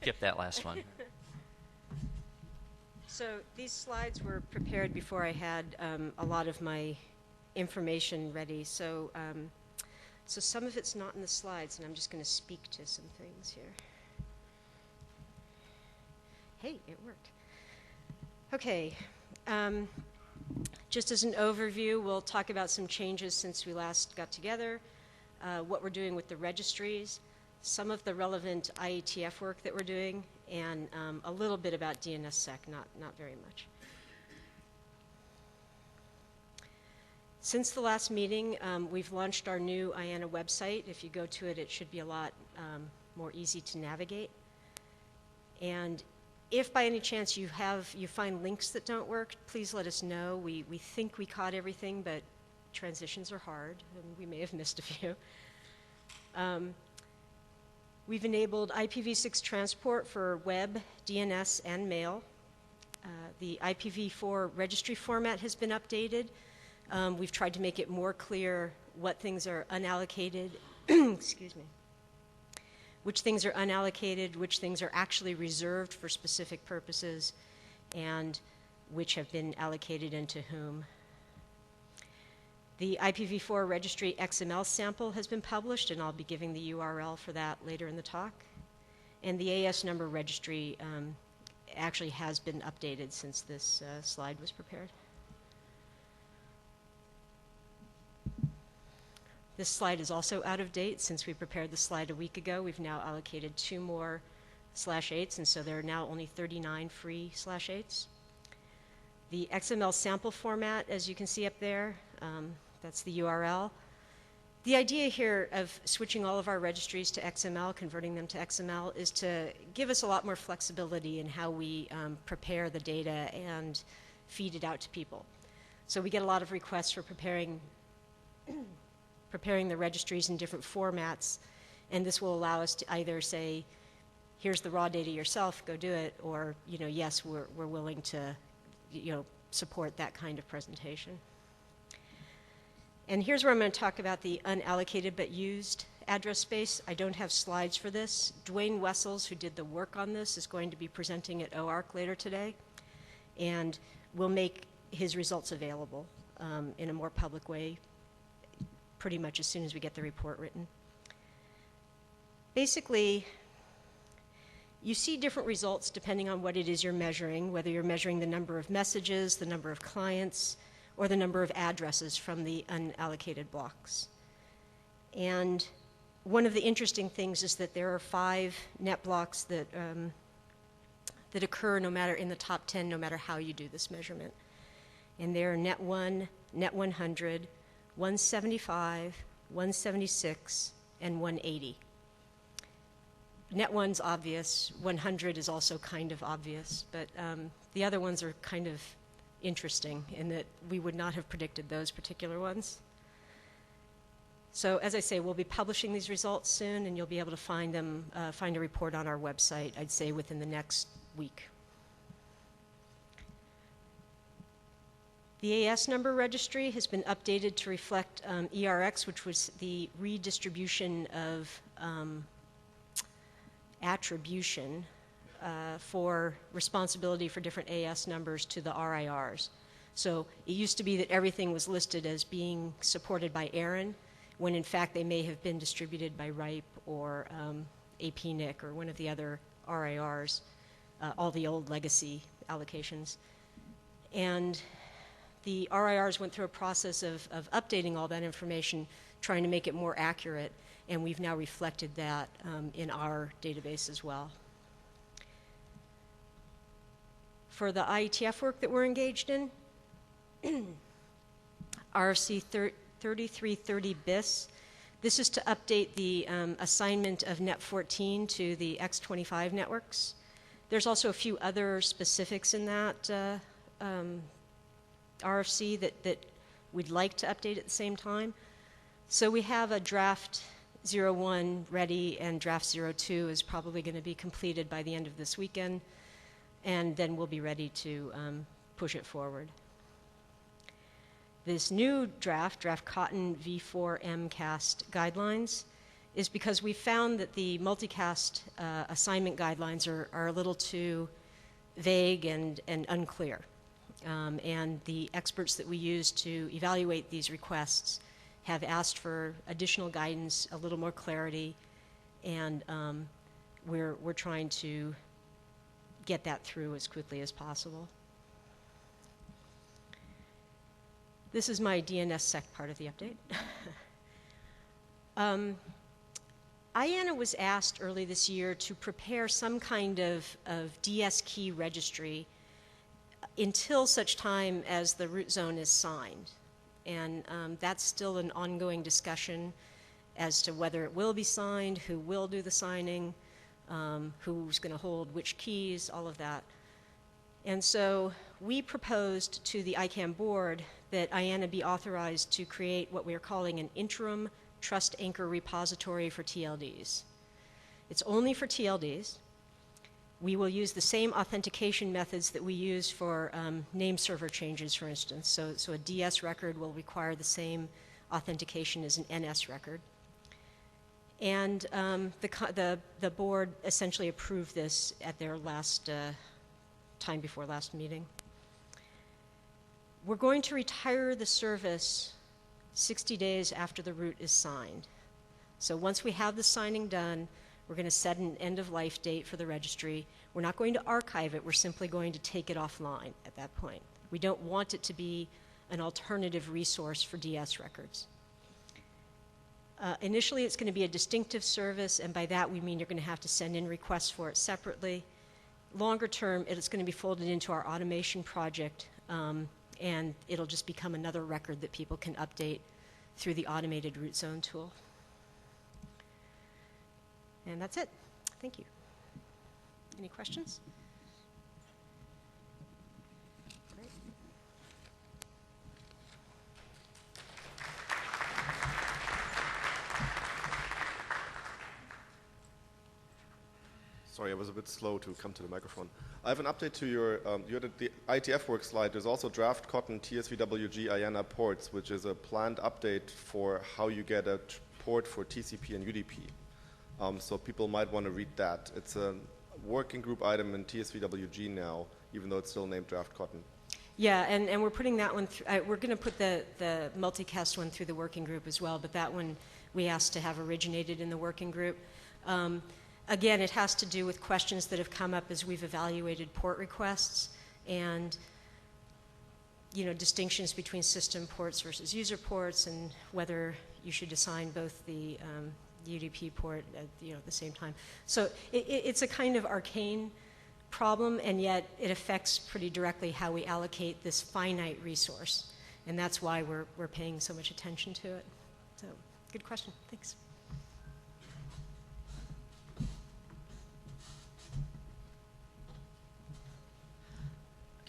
Skip that last one. So these slides were prepared before I had a lot of my information ready. So some of it's not in the slides, and I'm just going to speak to some things here. Hey, it worked. Okay. Just as an overview, we'll talk about some changes since we last got together, what we're doing with the registries, some of the relevant IETF work that we're doing, and a little bit about DNSSEC, not very much. Since the last meeting, we've launched our new IANA website. If you go to it, it should be a lot more easy to navigate. And if by any chance you find links that don't work, please let us know. We think we caught everything, but transitions are hard, and we may have missed a few. We've enabled IPv6 transport for web, DNS, and mail. The IPv4 registry format has been updated. We've tried to make it more clear what things are unallocated, excuse me, which things are unallocated, which things are actually reserved for specific purposes, and which have been allocated and to whom. The IPv4 registry XML sample has been published, and I'll be giving the URL for that later in the talk. And the AS number registry actually has been updated since this slide was prepared. This slide is also out of date. Since we prepared the slide a week ago, we've now allocated 2 more /8s, and so there are now only 39 free /8s. The XML sample format, as you can see up there, that's the URL. The idea here of switching all of our registries to XML, converting them to XML, is to give us a lot more flexibility in how we prepare the data and feed it out to people. So we get a lot of requests for preparing the registries in different formats, and this will allow us to either say, here's the raw data yourself, go do it, or yes, we're willing to support that kind of presentation. And here's where I'm going to talk about the unallocated but used address space. I don't have slides for this. Dwayne Wessels, who did the work on this, is going to be presenting at OARC later today, and we'll make his results available in a more public way pretty much as soon as we get the report written. Basically, you see different results depending on what it is you're measuring, whether you're measuring the number of messages, the number of clients, or the number of addresses from the unallocated blocks. And one of the interesting things is that there are 5 net blocks that occur in the top 10, no matter how you do this measurement. And they are net 1, net 100, 175, 176, and 180. Net 1's obvious, 100 is also kind of obvious, but the other ones are kind of interesting in that we would not have predicted those particular ones. So as I say, we'll be publishing these results soon, and you'll be able to find a report on our website, I'd say within the next week. The AS number registry has been updated to reflect ERX, which was the redistribution of attribution for responsibility for different AS numbers to the RIRs. So it used to be that everything was listed as being supported by AARON, when in fact they may have been distributed by RIPE or APNIC or one of the other RIRs, all the old legacy allocations. And the RIRs went through a process of updating all that information, trying to make it more accurate, and we've now reflected that in our database as well. For the IETF work that we're engaged in, RFC 3330 BIS, this is to update the assignment of Net 14 to the X25 networks. There's also a few other specifics in that RFC that we'd like to update at the same time. So we have a draft 01 ready, and draft 02 is probably going to be completed by the end of this weekend, and then we'll be ready to push it forward. This new draft Cotton v4 MCAST guidelines, is because we found that the multicast assignment guidelines are a little too vague and unclear. And the experts that we use to evaluate these requests have asked for additional guidance, a little more clarity, and we're trying to get that through as quickly as possible. This is my DNSSEC part of the update. IANA was asked early this year to prepare some kind of DS key registry until such time as the root zone is signed. And that's still an ongoing discussion as to whether it will be signed, who will do the signing, who's going to hold which keys, all of that. And so we proposed to the ICANN board that IANA be authorized to create what we are calling an interim trust anchor repository for TLDs. It's only for TLDs. We will use the same authentication methods that we use for name server changes, for instance. So a DS record will require the same authentication as an NS record. And the board essentially approved this at their last time before last meeting. We're going to retire the service 60 days after the root is signed. So once we have the signing done, we're going to set an end-of-life date for the registry. We're not going to archive it. We're simply going to take it offline at that point. We don't want it to be an alternative resource for DS records. Initially, it's going to be a distinctive service, and by that we mean you're going to have to send in requests for it separately. Longer term, it's going to be folded into our automation project, and it'll just become another record that people can update through the automated root zone tool. And that's it. Thank you. Any questions? Great. Sorry, I was a bit slow to come to the microphone. I have an update to your, you had the IETF Work slide. There's also draft cotton TSVWG IANA ports, which is a planned update for how you get a port for TCP and UDP. So people might want to read that. It's a working group item in TSVWG now, even though it's still named draft cotton. Yeah, and we're putting that one through, we're going to put the multicast one through the working group as well, but that one we asked to have originated in the working group. Again, it has to do with questions that have come up as we've evaluated port requests and distinctions between system ports versus user ports and whether you should assign both the UDP port at the same time. So it's a kind of arcane problem, and yet it affects pretty directly how we allocate this finite resource. And that's why we're paying so much attention to it. So, good question. Thanks.